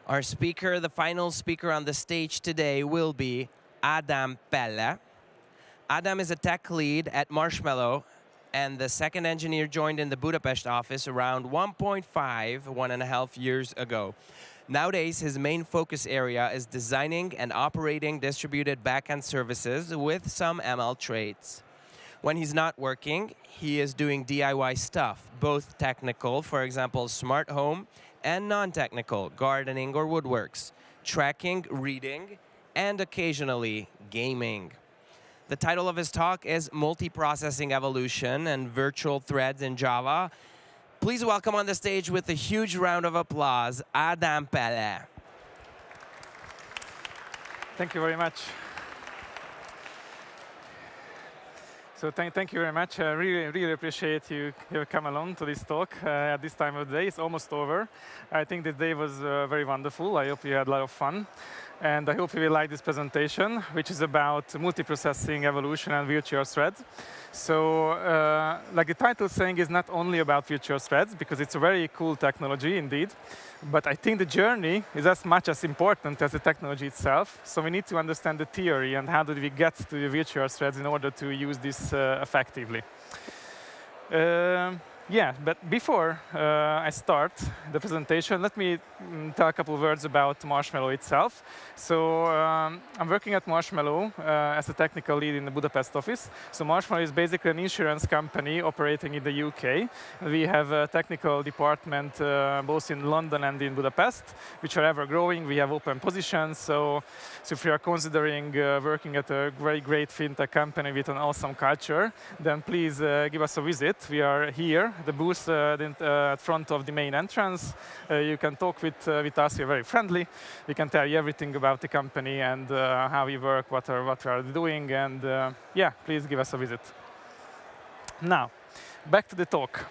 Our speaker, the final speaker on the stage today, will be Ádám Pelle. Ádám is a tech lead at Marshmallow, and the second engineer joined in the Budapest office around 1.5 years ago. Nowadays, his main focus area is designing and operating distributed backend services with some ML traits. When he's not working, he is doing DIY stuff, both technical, for example, smart home, and non-technical, gardening or woodworks, tracking, reading, and occasionally gaming. The title of his talk is Multiprocessing Evolution and Virtual Threads in Java. Please welcome on the stage with a huge round of applause, Ádám Pelle. Thank you very much. So thank you very much. I really appreciate you come along to this talk at this time of the day. It's almost over. I think the day was very wonderful. I hope you had a lot of fun. And I hope you will like this presentation, which is about multiprocessing evolution and virtual threads. So like the title is saying, is not only about virtual threads, because it's a very cool technology indeed. But I think the journey is as much as important as the technology itself. So we need to understand the theory and how did we get to the virtual threads in order to use this effectively. Yeah, but before I start the presentation, let me tell a couple of words about Marshmallow itself. So I'm working at Marshmallow as a technical lead in the Budapest office. So Marshmallow is basically an insurance company operating in the UK. We have a technical department both in London and in Budapest, which are ever growing. We have open positions. So if you are considering working at a very great fintech company with an awesome culture, then please give us a visit. We are here. The booth at front of the main entrance. You can talk with us. We're very friendly. We can tell you everything about the company and how we work, what we are doing, and yeah, please give us a visit. Now, back to the talk.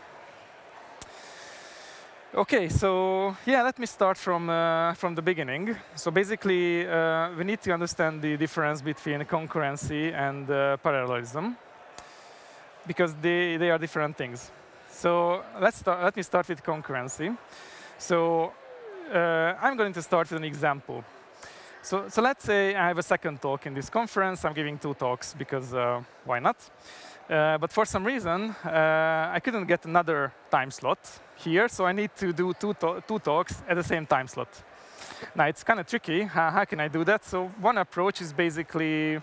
Okay, so yeah, let me start from the beginning. So basically, we need to understand the difference between concurrency and parallelism, because they are different things. So let me start with concurrency. So I'm going to start with an example. So let's say I have a second talk in this conference. I'm giving 2 talks because why not? But for some reason, I couldn't get another time slot here, so I need to do two talks at the same time slot. Now, it's kind of tricky. How can I do that? So one approach is basically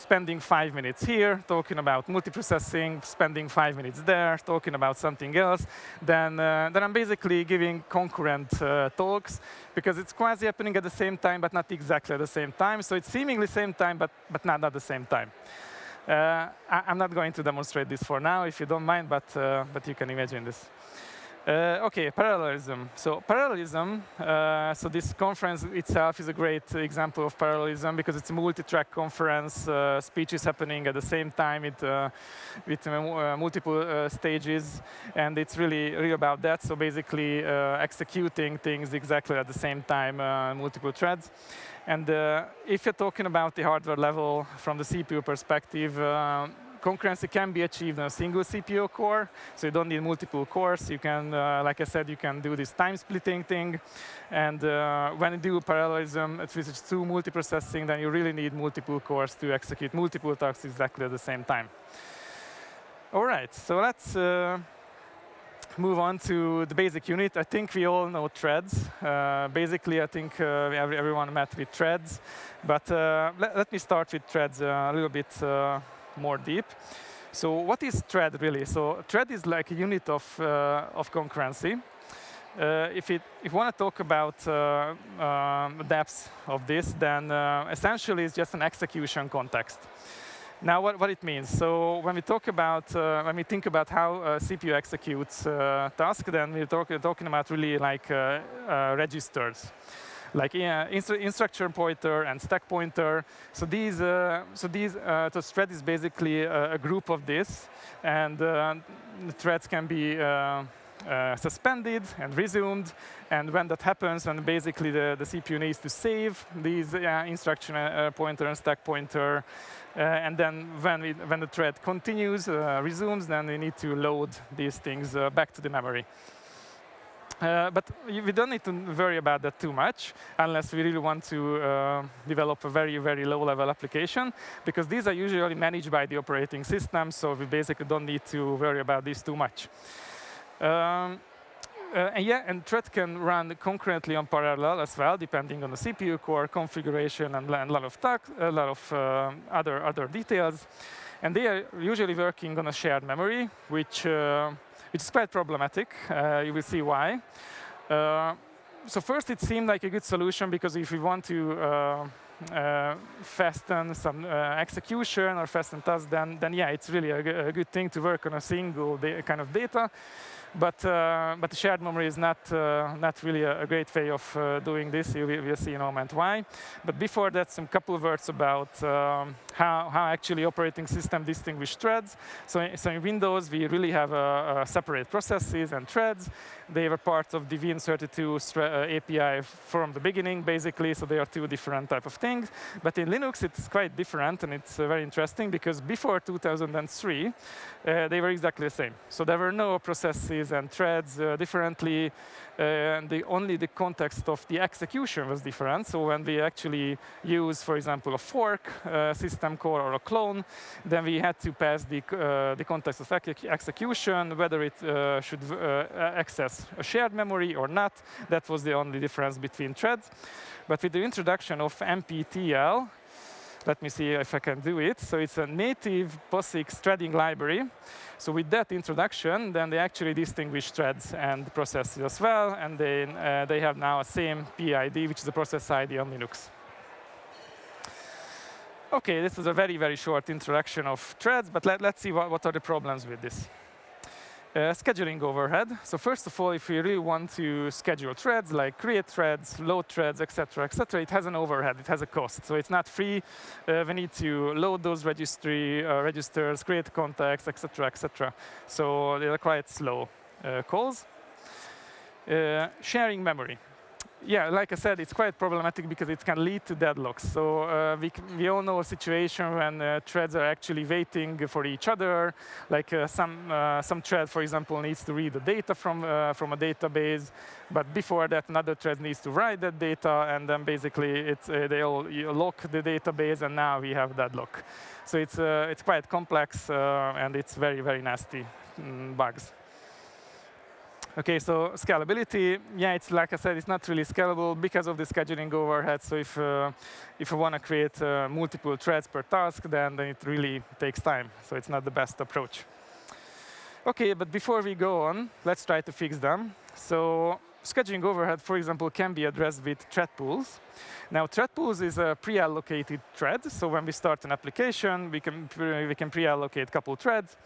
spending 5 minutes here, talking about multiprocessing, spending 5 minutes there, talking about something else. Then I'm basically giving concurrent talks, because it's quasi happening at the same time, but not exactly at the same time. So it's seemingly same time, but not at the same time. I'm not going to demonstrate this for now, if you don't mind, but you can imagine this. Okay, parallelism. So parallelism, so this conference itself is a great example of parallelism, because it's a multi-track conference, speeches happening at the same time with multiple stages, and it's really about that. So basically executing things exactly at the same time, multiple threads. And if you're talking about the hardware level from the CPU perspective, concurrency can be achieved on a single CPU core, so you don't need multiple cores. You can, like I said, you can do this time splitting thing. And when you do parallelism, which is through multiprocessing, then you really need multiple cores to execute multiple tasks exactly at the same time. All right, so let's move on to the basic unit. I think we all know threads. Basically, I think everyone met with threads. But let me start with threads a little bit more deep. So what is thread really? So thread is like a unit of concurrency. If you want to talk about depths of this, then essentially it's just an execution context. Now, what it means? So when we talk about, when we think about how CPU executes task, then we're talking about really like registers, like instruction pointer and stack pointer. So the thread is basically a group of this, and the threads can be suspended and resumed. And when that happens, then basically the CPU needs to save these instruction pointer and stack pointer. And then when the thread continues, resumes, then we need to load these things back to the memory. But we don't need to worry about that too much unless we really want to develop a very, very low-level application, because these are usually managed by the operating system, so we basically don't need to worry about this too much. And thread can run concurrently on parallel as well, depending on the CPU core configuration and a lot of other details. And they are usually working on a shared memory, which is quite problematic. You will see why. So first, it seemed like a good solution, because if we want to fasten some execution or fasten tasks, then yeah, it's really a good thing to work on a single kind of data. But the shared memory is not really a great way of doing this. We'll see in a moment why. But before that, some couple of words about how actually operating system distinguish threads. So in Windows, we really have separate processes and threads. They were part of the Win32 API from the beginning, basically. So they are two different type of things. But in Linux, it's quite different, and it's very interesting, because before 2003, they were exactly the same. So there were no processes and threads differently, and only the context of the execution was different. So when we actually use, for example, a fork system call or a clone, then we had to pass the context of execution, whether it should access a shared memory or not. That was the only difference between threads. But with the introduction of MPTL, let me see if I can do it. So it's a native POSIX threading library. So with that introduction, then they actually distinguish threads and processes as well. And then they have now a same PID, which is a process ID on Linux. OK, this was a very, very short introduction of threads. But let's see what are the problems with this. Scheduling overhead. So first of all, if we really want to schedule threads, like create threads, load threads, etc., it has an overhead. It has a cost. So it's not free. We need to load those registers, create context, etc. So they are quite slow calls. Sharing memory. Yeah, like I said, it's quite problematic because it can lead to deadlocks. So we all know a situation when threads are actually waiting for each other. Like some thread, for example, needs to read the data from a database, but before that, another thread needs to write that data, and then basically they all lock the database, and now we have deadlock. So it's quite complex, and it's very, very nasty bugs. OK, so scalability, yeah, it's like I said, it's not really scalable because of the scheduling overhead. So if you want to create multiple threads per task, then it really takes time. So it's not the best approach. OK, but before we go on, let's try to fix them. So scheduling overhead, for example, can be addressed with thread pools. Now, thread pools is a pre-allocated thread. So when we start an application, we can pre-allocate a couple of threads.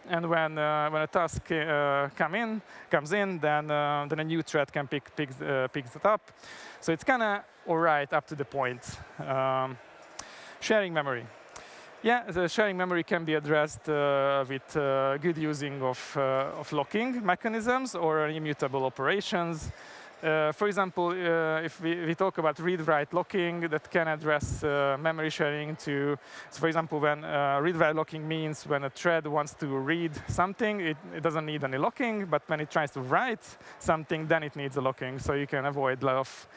And when a task comes in, then a new thread can picks it up. So it's kind of all right up to the point. Sharing memory. Yeah, the sharing memory can be addressed with good using of locking mechanisms or immutable operations. For example, if we talk about read-write locking, that can address memory sharing to, so for example, when read-write locking means when a thread wants to read something, it doesn't need any locking, but when it tries to write something, then it needs a locking. So you can avoid a lot of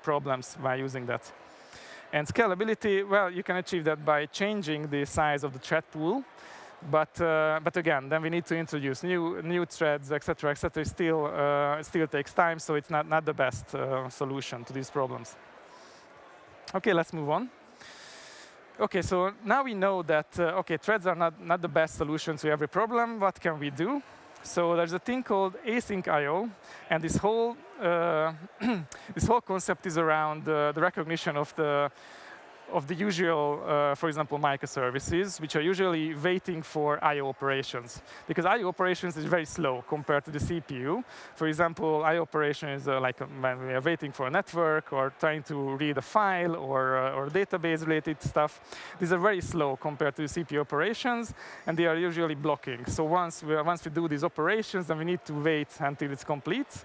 problems by using that. And scalability, well, you can achieve that by changing the size of the thread pool. But again, then we need to introduce new threads, etc. It still takes time, so it's not the best solution to these problems. OK, let's move on. OK, so now we know that threads are not the best solution to every problem. What can we do? So there's a thing called async I/O, and this whole concept is around the recognition of the usual, for example, microservices, which are usually waiting for I/O operations. Because I/O operations is very slow compared to the CPU. For example, I/O operation is like when we are waiting for a network or trying to read a file or database-related stuff. These are very slow compared to the CPU operations, and they are usually blocking. So once we do these operations, then we need to wait until it's complete.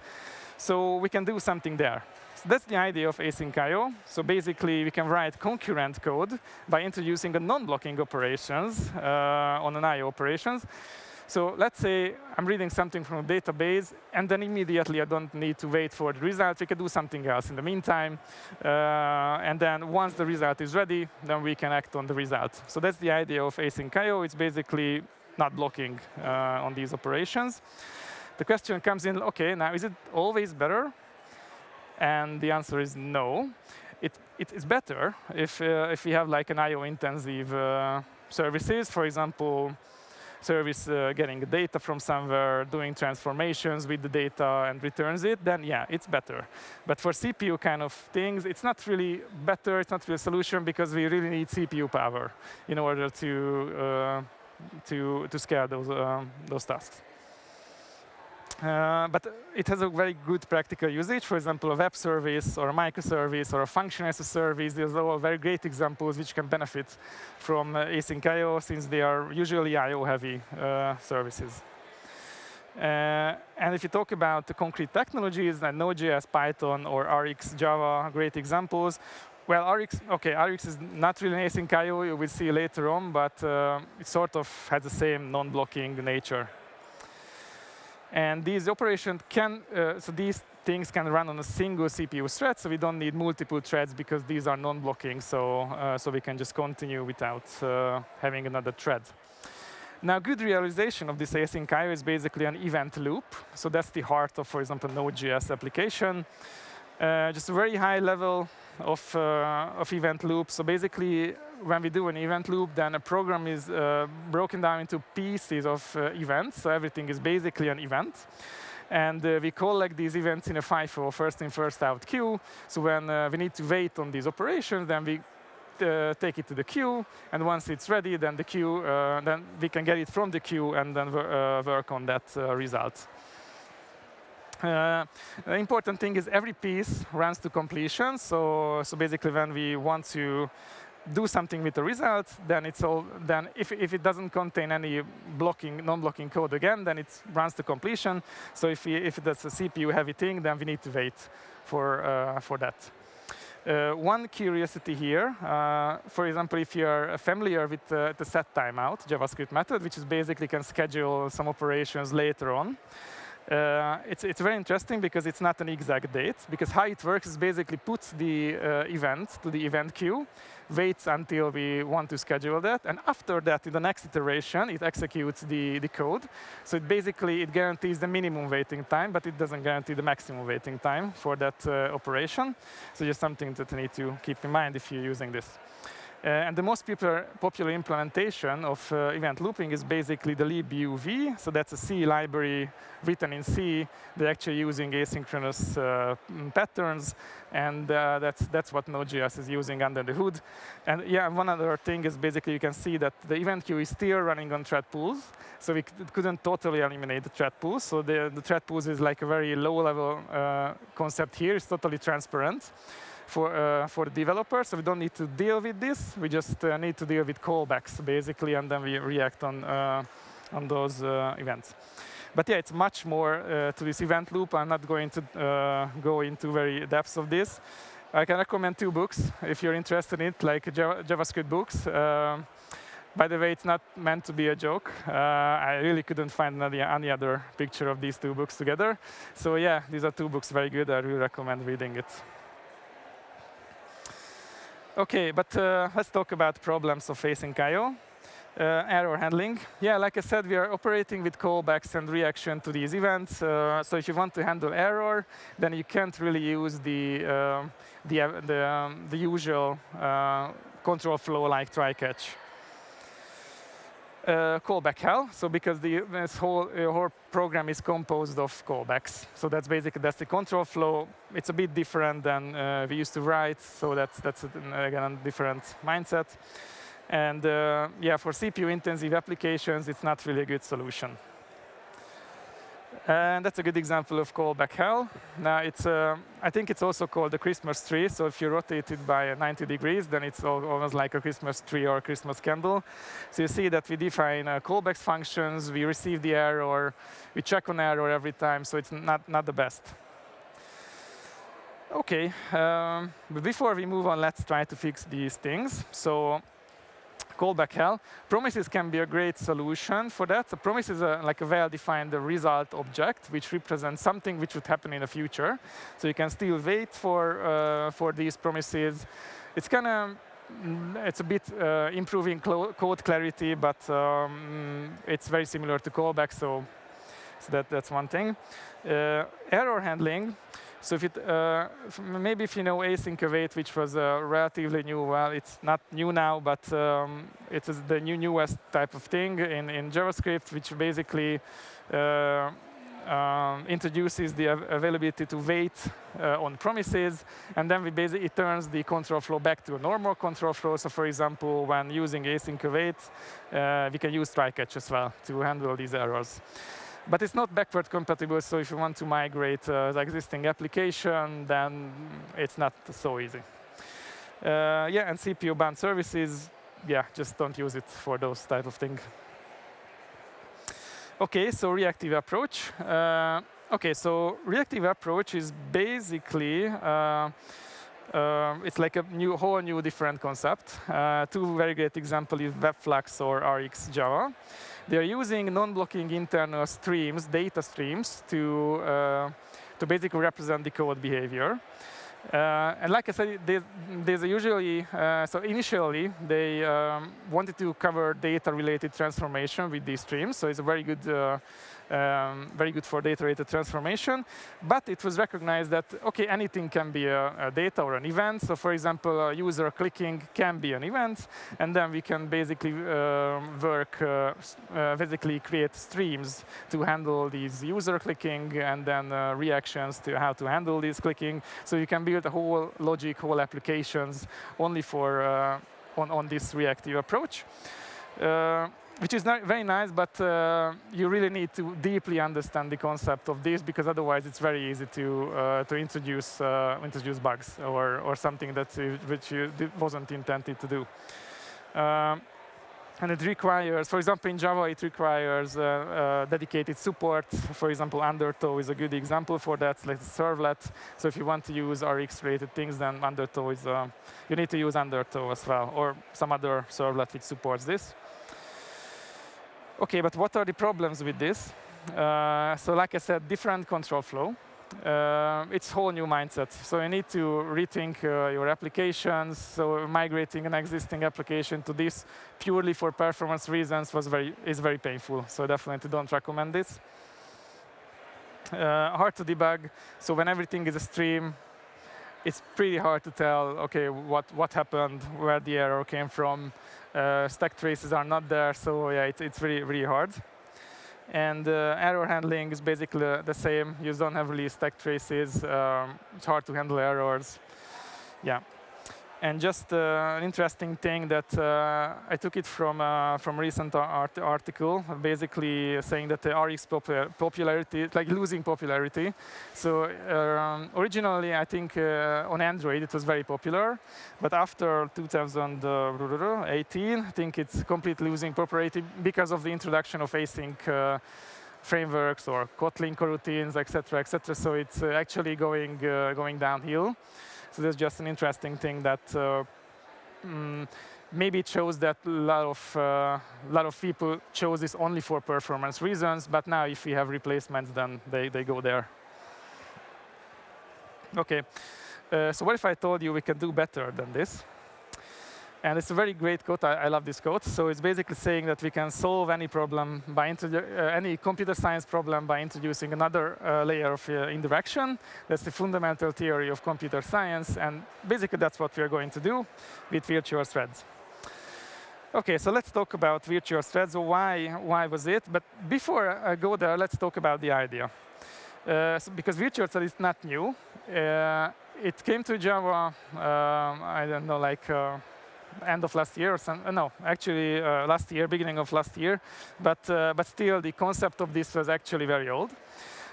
So we can do something there. So that's the idea of async I/O. So basically, we can write concurrent code by introducing a non-blocking operations on an I/O operations. So let's say I'm reading something from a database, and then immediately I don't need to wait for the result. We can do something else in the meantime. And then once the result is ready, then we can act on the result. So that's the idea of async I/O. It's basically not blocking on these operations. The question comes in, OK, now is it always better? And the answer is no. It is better if we have like an I/O-intensive services, for example, service getting the data from somewhere, doing transformations with the data and returns it, then yeah, it's better. But for CPU kind of things, it's not really better, it's not really a solution because we really need CPU power in order to scale those tasks. But it has a very good practical usage. For example, a web service or a microservice or a function as a service. These are all very great examples which can benefit from async I/O since they are usually I/O-heavy services. And if you talk about the concrete technologies, like Node.js, Python, or Rx, Java, great examples. Well, Rx is not really an async I/O, you will see later on, but it sort of has the same non-blocking nature. And these operations can, so these things can run on a single CPU thread, so we don't need multiple threads because these are non-blocking, so we can just continue without having another thread. Now, good realization of this async I/O is basically an event loop. So that's the heart of, for example, Node.js application. Just a very high level of event loop. So basically, when we do an event loop, then a program is broken down into pieces of events. So everything is basically an event. And we collect these events in a FIFO, first in, first out queue. So when we need to wait on these operations, then we take it to the queue. And once it's ready, then the queue, then we can get it from the queue and then work on that result. The important thing is every piece runs to completion. So basically, when we want to do something with the result, then it's all. Then if it doesn't contain any non-blocking code again, then it runs to completion. So if that's a CPU-heavy thing, then we need to wait for that. One curiosity here, for example, if you're familiar with the set timeout JavaScript method, which is basically can schedule some operations later on. It's very interesting because it's not an exact date. Because how it works is basically puts the event to the event queue, waits until we want to schedule that, and after that, in the next iteration, it executes the code. So it guarantees the minimum waiting time, but it doesn't guarantee the maximum waiting time for that operation. So just something that you need to keep in mind if you're using this. And the most popular implementation of event looping is basically the libuv. So that's a C library written in C. They're actually using asynchronous patterns, and that's what Node.js is using under the hood. And yeah, one other thing is basically you can see that the event queue is still running on thread pools. So we couldn't totally eliminate the thread pools. So the thread pools is like a very low-level concept here. It's totally transparent for the developer, so we don't need to deal with this. We just need to deal with callbacks, basically, and then we react on those events. But yeah, it's much more to this event loop. I'm not going to go into very depths of this. I can recommend 2 books if you're interested in it, like JavaScript books. By the way, it's not meant to be a joke. I really couldn't find any other picture of these 2 books together. So yeah, these are 2 books, very good. I really recommend reading it. OK, but let's talk about problems of async I/O. Error handling. Yeah, like I said, we are operating with callbacks and reaction to these events. So if you want to handle error, then you can't really use the usual control flow like try-catch. Callback hell. So because this whole program is composed of callbacks. So that's the control flow. It's a bit different than we used to write. So that's again a different mindset. And yeah, for CPU-intensive applications, it's not really a good solution. And that's a good example of callback hell. Now, I think it's also called the Christmas tree. So if you rotate it by 90 degrees, then it's almost like a Christmas tree or a Christmas candle. So you see that we define callbacks functions. We receive the error. We check on error every time. So it's not the best. OK, but before we move on, let's try to fix these things. So callback hell. Promises can be a great solution for that. So promise is like a well-defined result object, which represents something which would happen in the future. So you can still wait for these promises. It's kind of it's a bit improving code clarity, but it's very similar to callback. So that's one thing. Error handling. So if maybe if you know async await, which was relatively new, well, it's not new now, but it is the newest type of thing in JavaScript, which basically introduces the availability to wait on promises, and then it turns the control flow back to a normal control flow. So for example, when using async await, we can use try catch as well to handle these errors. But it's not backward compatible, so if you want to migrate the existing application, then it's not so easy. Yeah, and CPU-bound services, yeah, just don't use it for those type of things. OK, so reactive approach. OK, so reactive approach is basically, it's like a whole new different concept. Two very great examples is Webflux or RX Java. They're using non-blocking internal streams, data streams, to basically represent the code behavior. And like I said, there's usually, so initially, they wanted to cover data-related transformation with these streams. So it's a very good for data-related transformation. But it was recognized that, OK, anything can be a data or an event. So for example, a user clicking can be an event. And then we can basically basically create streams to handle these user clicking and then reactions to how to handle this clicking. So you can build a whole logic, whole applications only for on this reactive approach. Which is very nice, but you really need to deeply understand the concept of this, because otherwise it's very easy to introduce bugs or something which wasn't intended to do. And it requires, for example, in Java, it requires dedicated support. For example, Undertow is a good example for that. It's like a servlet. So if you want to use RX-related things, then Undertow is you need to use Undertow as well, or some other servlet which supports this. OK, but what are the problems with this? So like I said, different control flow. It's a whole new mindset. So you need to rethink your applications. So migrating an existing application to this purely for performance reasons is very painful. So definitely don't recommend this. Hard to debug. So when everything is a stream, it's pretty hard to tell, OK, what happened, where the error came from. Stack traces are not there, so yeah, it's really, really hard. And error handling is basically the same. You don't have really stack traces. It's hard to handle errors. Yeah. And just an interesting thing that I took it from a recent article, basically saying that the RX popularity, like losing popularity. So originally, I think on Android it was very popular, but after 2018, I think it's completely losing popularity because of the introduction of async frameworks or Kotlin coroutines, etc., etc. So it's actually going downhill. So there's just an interesting thing that maybe it shows that a lot of people chose this only for performance reasons. But now, if we have replacements, then they go there. OK. So what if I told you we can do better than this? And it's a very great code. I love this code. So it's basically saying that we can solve any problem by any computer science problem by introducing another layer of indirection. That's the fundamental theory of computer science. And basically, that's what we are going to do with virtual threads. OK, so let's talk about virtual threads. So why was it? But before I go there, let's talk about the idea. Because virtual thread is not new. It came to Java, I don't know, like end of last year or something. No, actually last year, beginning of last year. But still, the concept of this was actually very old.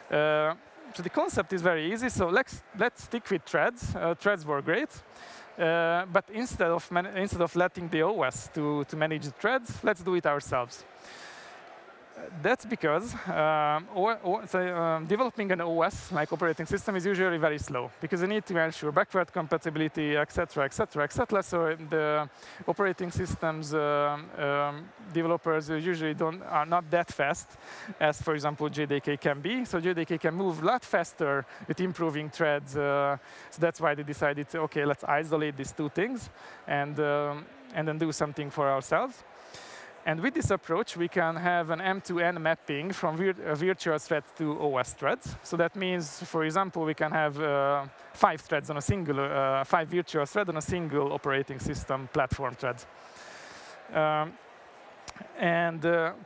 So the concept is very easy. So let's stick with threads. Threads were great. But instead of letting the OS to manage the threads, let's do it ourselves. That's because developing an OS, like operating system, is usually very slow because you need to ensure backward compatibility, etc., etc., etc. So the operating systems developers usually are not that fast as, for example, JDK can be. So JDK can move a lot faster with improving threads. So that's why they decided, okay, let's isolate these two things and then do something for ourselves. And with this approach, we can have an M2N mapping from virtual threads to OS threads. So that means, for example, we can have 5 threads on a single, 5 virtual threads on a single operating system platform thread.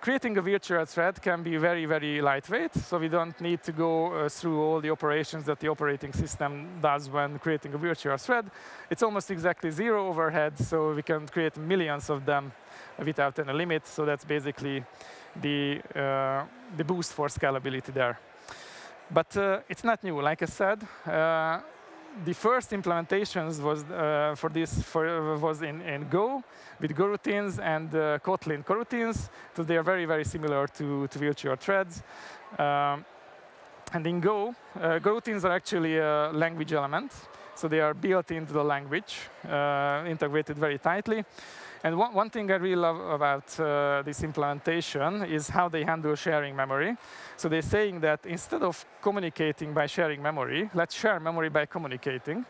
Creating a virtual thread can be very, very lightweight. So we don't need to go through all the operations that the operating system does when creating a virtual thread. It's almost exactly 0 overhead, so we can create millions of them without any limit. So that's basically the boost for scalability there. But it's not new. Like I said, the first implementations for this was in Go with Go routines and Kotlin coroutines. So they are very, very similar to virtual threads. And in Go, Go routines are actually a language element. So they are built into the language, integrated very tightly. And one thing I really love about this implementation is how they handle sharing memory. So they're saying that instead of communicating by sharing memory, let's share memory by communicating,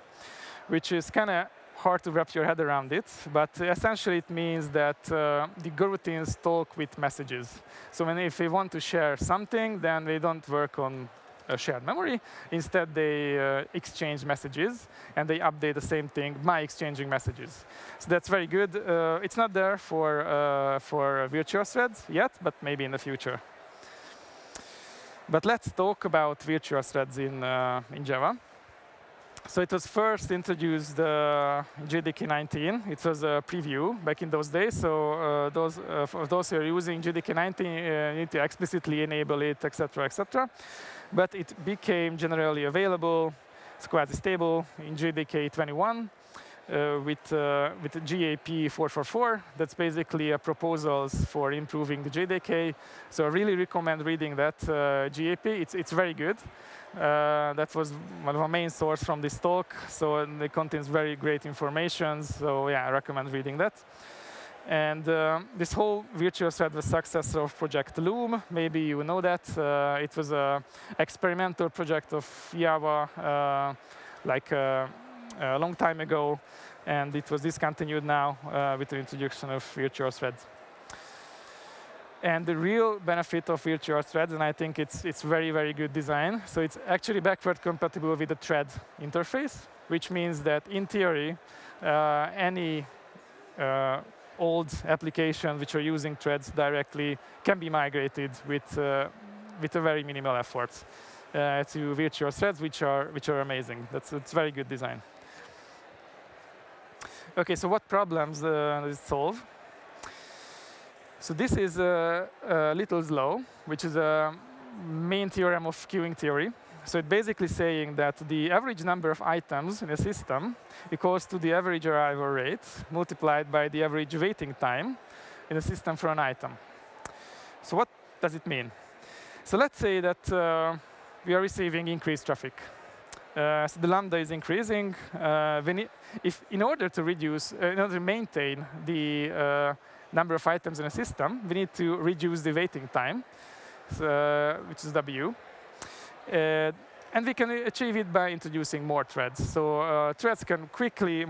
which is kind of hard to wrap your head around it. But essentially, it means that the Go routines talk with messages. So if they want to share something, then they don't work on shared memory. Instead, they exchange messages, and they update the same thing by exchanging messages. So that's very good. It's not there for virtual threads yet, but maybe in the future. But let's talk about virtual threads in Java. So it was first introduced JDK 19. It was a preview back in those days. So for those who are using JDK 19, you need to explicitly enable it, etc., etc. But it became generally available. It's quite stable in JDK 21 with GAP 444. That's basically proposals for improving the JDK. So I really recommend reading that GAP. It's very good. That was one of our main source from this talk. So it contains very great information. So yeah, I recommend reading that. And this whole virtual thread was successor of Project Loom. Maybe you know that. It was an experimental project of Java like a long time ago. And it was discontinued now with the introduction of virtual threads. And the real benefit of virtual threads, and I think it's very, very good design. So it's actually backward compatible with the thread interface, which means that in theory, any old applications which are using threads directly can be migrated with a very minimal effort to virtual threads, which are amazing. It's very good design. Okay, so what problems does it solve? So this is Little's law, which is a main theorem of queuing theory. So it's basically saying that the average number of items in a system equals to the average arrival rate multiplied by the average waiting time in a system for an item. So what does it mean? So let's say that we are receiving increased traffic. So the lambda is increasing. In order to maintain the number of items in a system, we need to reduce the waiting time, which is W. And we can achieve it by introducing more threads. So threads can quicker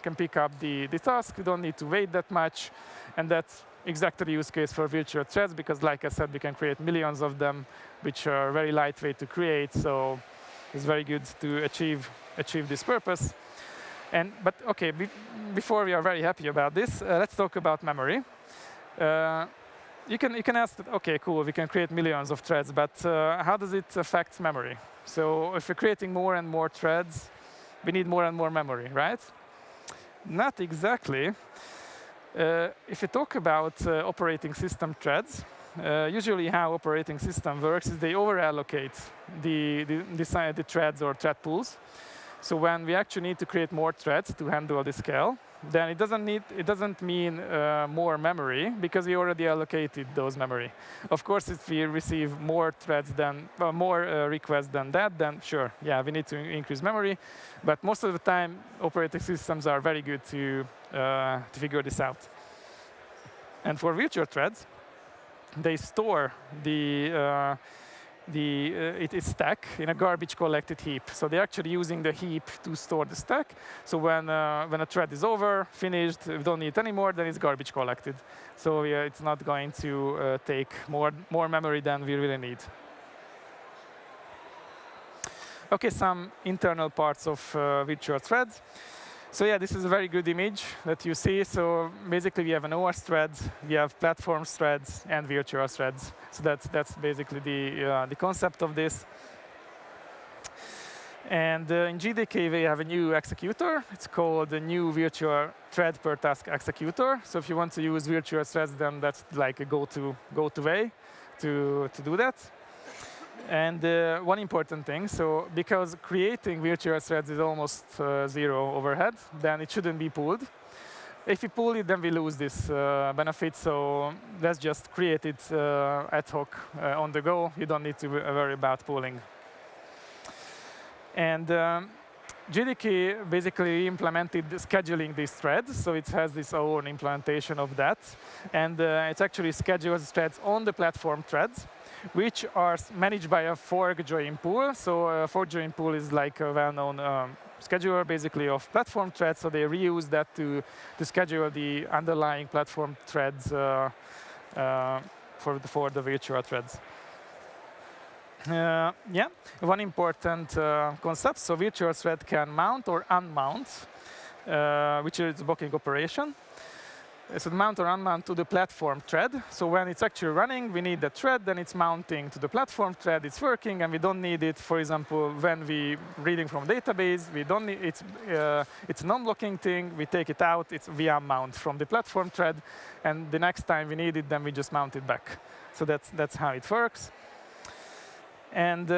can pick up the task. You don't need to wait that much. And that's exactly the use case for virtual threads, because like I said, we can create millions of them, which are very lightweight to create. So it's very good to achieve this purpose. But OK, before we are very happy about this, let's talk about memory. You can ask that, OK, cool, we can create millions of threads, but how does it affect memory? So if we're creating more and more threads, we need more and more memory, right? Not exactly. If you talk about operating system threads, usually how operating system works is they over-allocate the threads or thread pools. So when we actually need to create more threads to handle the scale, then it doesn't mean more memory, because we already allocated those memory. Of course, if we receive more threads than more requests than that, then sure, yeah, we need to increase memory. But most of the time, operating systems are very good to figure this out. And for virtual threads, they store its stack in a garbage collected heap. So they're actually using the heap to store the stack. So when a thread is over, finished, we don't need it anymore, then it's garbage collected. So it's not going to take more memory than we really need. OK, some internal parts of virtual threads. So yeah, this is a very good image that you see. So basically, we have an OS thread, we have platform threads, and virtual threads. So that's basically the concept of this. And in JDK, we have a new executor. It's called the new virtual thread per task executor. So if you want to use virtual threads, then that's like a go-to way to do that. And one important thing, so because creating virtual threads is almost zero overhead, then it shouldn't be pooled. If we pool it, then we lose this benefit. So let's just create it ad hoc on the go. You don't need to worry about pooling. And JDK basically implemented scheduling these threads. So it has its own implementation of that. And it actually schedules threads on the platform threads, which are managed by a fork join pool. So a fork join pool is like a well-known scheduler, basically, of platform threads. So they reuse that to schedule the underlying platform threads for the virtual threads. Yeah, one important concept. So virtual thread can mount or unmount, which is a blocking operation. So mount or unmount to the platform thread. So when it's actually running, we need the thread, then it's mounting to the platform thread, it's working, and we don't need it, for example, when we reading from database, we don't need it's a non-blocking thing, we take it out, it's via mount from the platform thread, and the next time we need it, then we just mount it back. So that's how it works. And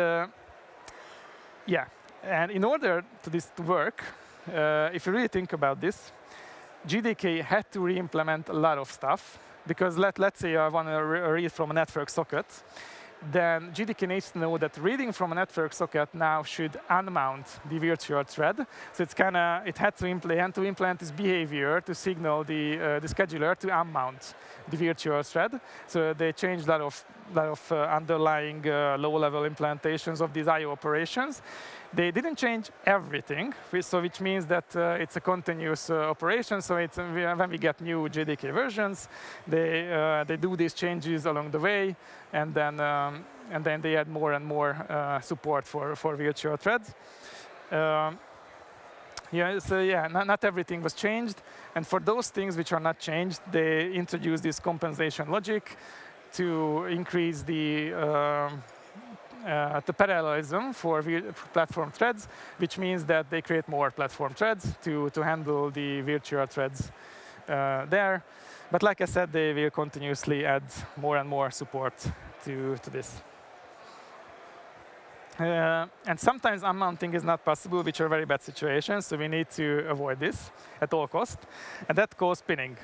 yeah, and in order for this to work, if you really think about this, JDK had to re-implement a lot of stuff, because let's say I want to read from a network socket, then JDK needs to know that reading from a network socket now should unmount the virtual thread. So it had to implement this behavior to signal the scheduler to unmount the virtual thread. So they changed a lot of underlying low-level implementations of these I/O operations. They didn't change everything, which means that it's a continuous operation. So when we get new JDK versions, they do these changes along the way, and then they add more and more support for virtual threads. Yeah, so yeah, not everything was changed, and for those things which are not changed, they introduced this compensation logic to increase the parallelism for platform threads, which means that they create more platform threads to handle the virtual threads there. But like I said, they will continuously add more and more support to this. And sometimes unmounting is not possible, which are very bad situations, so we need to avoid this at all costs, and that causes pinning.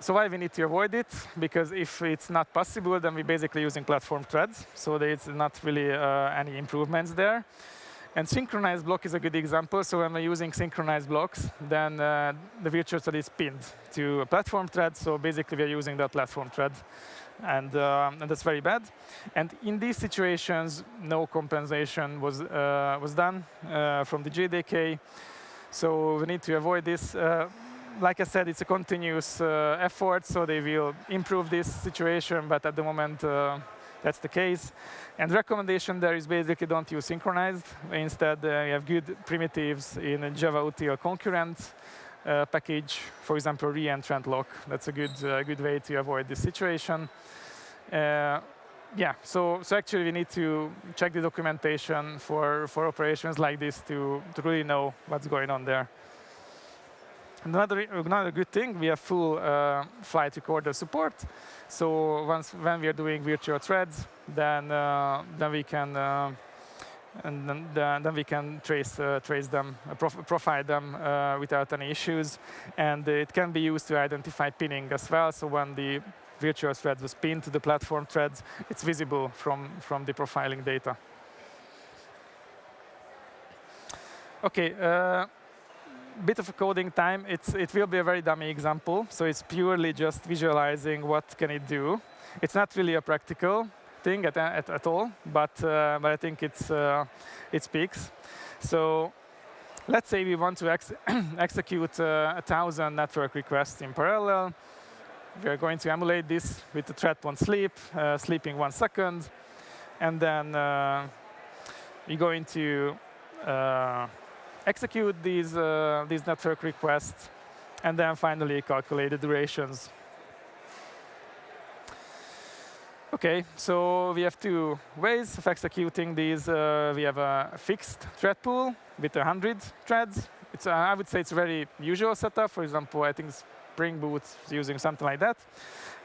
So why we need to avoid it? Because if it's not possible, then we're basically using platform threads, so there's not really any improvements there. And synchronized block is a good example. So when we're using synchronized blocks, then the virtual thread is pinned to a platform thread, so basically we're using that platform thread. And that's very bad. And in these situations, no compensation was done from the JDK. So we need to avoid this. Like I said, it's a continuous effort, so they will improve this situation, but at the moment, that's the case. And the recommendation there is basically don't use synchronized. Instead, you have good primitives in a Java util concurrent package, for example, re-entrant lock. That's a good way to avoid this situation. Yeah, so actually we need to check the documentation for operations like this to really know what's going on there. Another good thing, we have full flight recorder support. So when we are doing virtual threads, then we can and then we can trace them, profile them without any issues. And it can be used to identify pinning as well. So when the virtual thread was pinned to the platform threads, it's visible from the profiling data. OK, bit of a coding time. It will be a very dummy example. So it's purely just visualizing what can it do. It's not really a practical thing at all, but I think it speaks. So let's say we want to execute 1,000 network requests in parallel. We are going to emulate this with the thread.sleep, sleeping 1 second. And then we're going to execute these network requests, and then finally calculate the durations. OK, so we have 2 ways of executing these. We have a fixed thread pool with 100 threads. I would say it's a very usual setup. For example, I think Spring Boot is using something like that.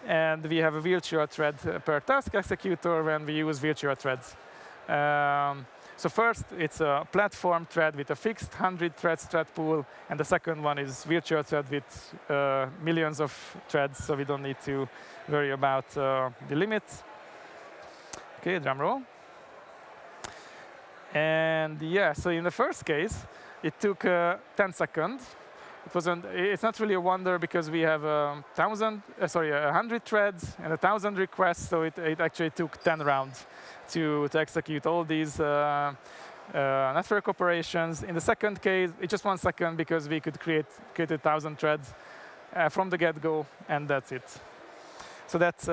And we have a virtual thread per task executor when we use virtual threads. So first, it's a platform thread with a fixed 100 threads thread pool. And the second one is virtual thread with millions of threads, so we don't need to worry about the limits. OK, drum roll. And yeah, so in the first case, it took 10 seconds. It's not really a wonder because we have 100 threads and 1,000 requests, so it actually took 10 rounds to execute all these network operations. In the second case, it's just 1 second because we could create 1,000 threads from the get-go, and that's it. So that's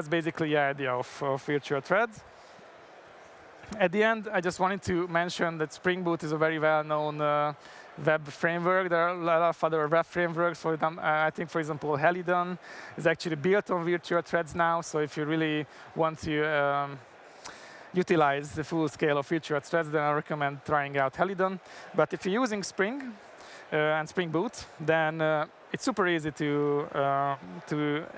basically the idea of virtual threads. At the end, I just wanted to mention that Spring Boot is a very well-known web framework. There are a lot of other web frameworks. For them, I think, for example, Helidon is actually built on virtual threads now. So if you really want to utilize the full scale of virtual threads, then I recommend trying out Helidon. But if you're using Spring and Spring Boot, then it's super easy to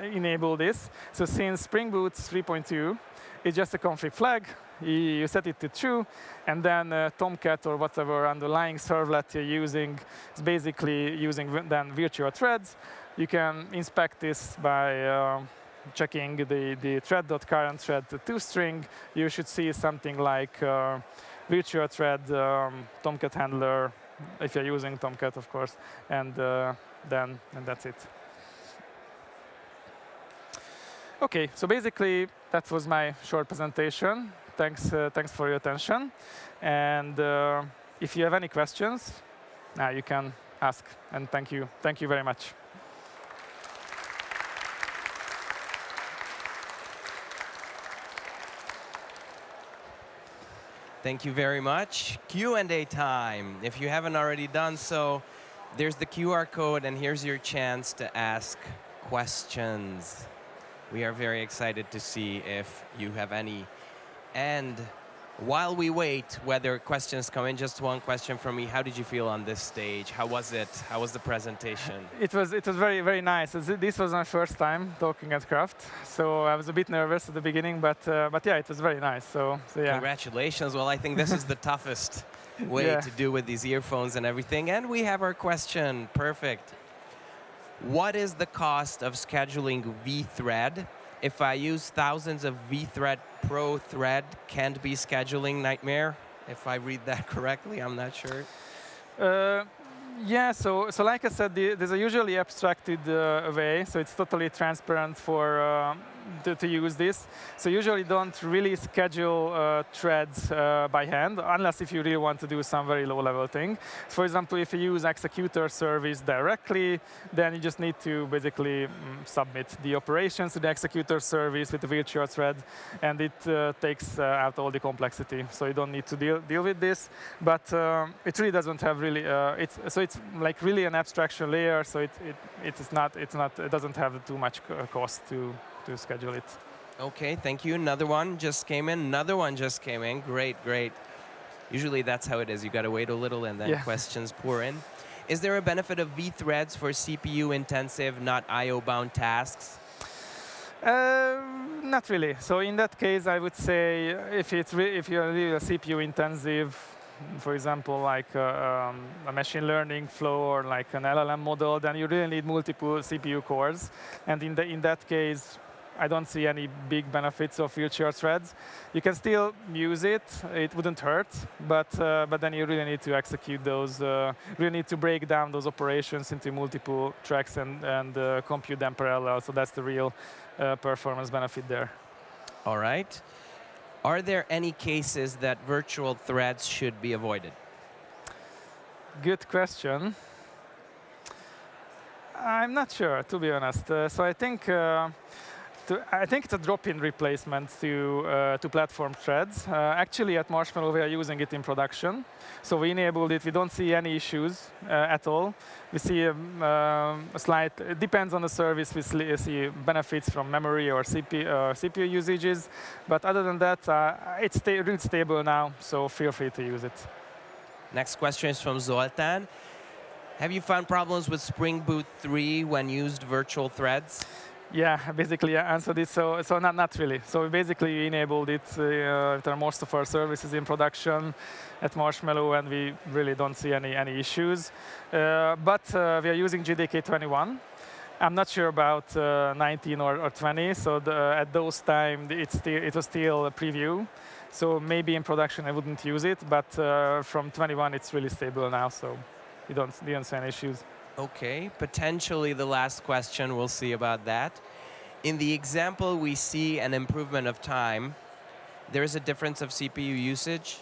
enable this. So since Spring Boot 3.2 is just a config flag, you set it to true, and then Tomcat or whatever underlying servlet you're using is basically using then virtual threads. You can inspect this by checking the thread.current thread to toString. You should see something like virtual thread Tomcat handler, if you're using Tomcat, of course, and that's it. OK, so basically, that was my short presentation. Thanks for your attention. And if you have any questions, now you can ask. And thank you very much. Thank you very much. Q&A time. If you haven't already done so, there's the QR code, and here's your chance to ask questions. We are very excited to see if you have any. And while we wait, whether questions come in, just one question from me. How did you feel on this stage? How was it? How was the presentation? It was very, very nice. This was my first time talking at Craft, so I was a bit nervous at the beginning, but yeah, it was very nice. So yeah. Congratulations. Well, I think this is the toughest way to do with these earphones and everything. And we have our question. Perfect. What is the cost of scheduling vThread? If I use thousands of vThread Pro thread, can't be scheduling nightmare? If I read that correctly, I'm not sure. Yeah, so like I said, there's a usually abstracted way, so it's totally transparent for to use this. So usually don't really schedule threads by hand, unless if you really want to do some very low-level thing. For example, if you use executor service directly, then you just need to basically submit the operations to the executor service with the virtual thread, and it takes out all the complexity. So you don't need to deal with this. But it really doesn't have really. It's like really an abstraction layer. So it doesn't have too much cost to schedule it. OK, thank you. Another one just came in. Another one just came in. Great, great. Usually that's how it is. You got to wait a little and then questions pour in. Is there a benefit of vThreads for CPU-intensive, not I/O-bound tasks? Not really. So in that case, I would say if you're really a CPU intensive, for example, like a machine learning flow or like an LLM model, then you really need multiple CPU cores. And in that case, I don't see any big benefits of virtual threads. You can still use it; it wouldn't hurt, but then you really need to execute those. Really need to break down those operations into multiple tracks and compute them parallel. So that's the real performance benefit there. All right. Are there any cases that virtual threads should be avoided? Good question. I'm not sure, to be honest. So I think it's a drop-in replacement to platform threads. Actually, at Marshmallow, we are using it in production. So we enabled it. We don't see any issues at all. We see a slight, it depends on the service. We see benefits from memory or CPU usages. But other than that, it's really stable now. So feel free to use it. Next question is from Zoltán. Have you found problems with Spring Boot 3 when used virtual threads? Yeah, basically I answered it. So not really. So we basically enabled it with most of our services in production at Marshmallow, and we really don't see any issues. But we are using JDK 21. I'm not sure about 19 or 20. So at those times, it was still a preview. So maybe in production I wouldn't use it. But from 21, it's really stable now. So we didn't see any issues. OK, potentially the last question. We'll see about that. In the example, we see an improvement of time. There is a difference of CPU usage.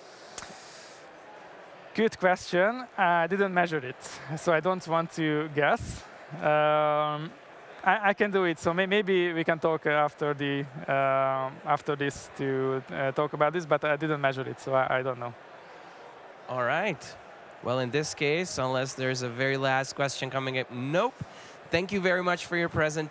Good question. I didn't measure it, so I don't want to guess. I can do it, so maybe we can talk after this to talk about this, but I didn't measure it, so I don't know. All right. Well, in this case, unless there's a very last question coming up, nope. Thank you very much for your presentation.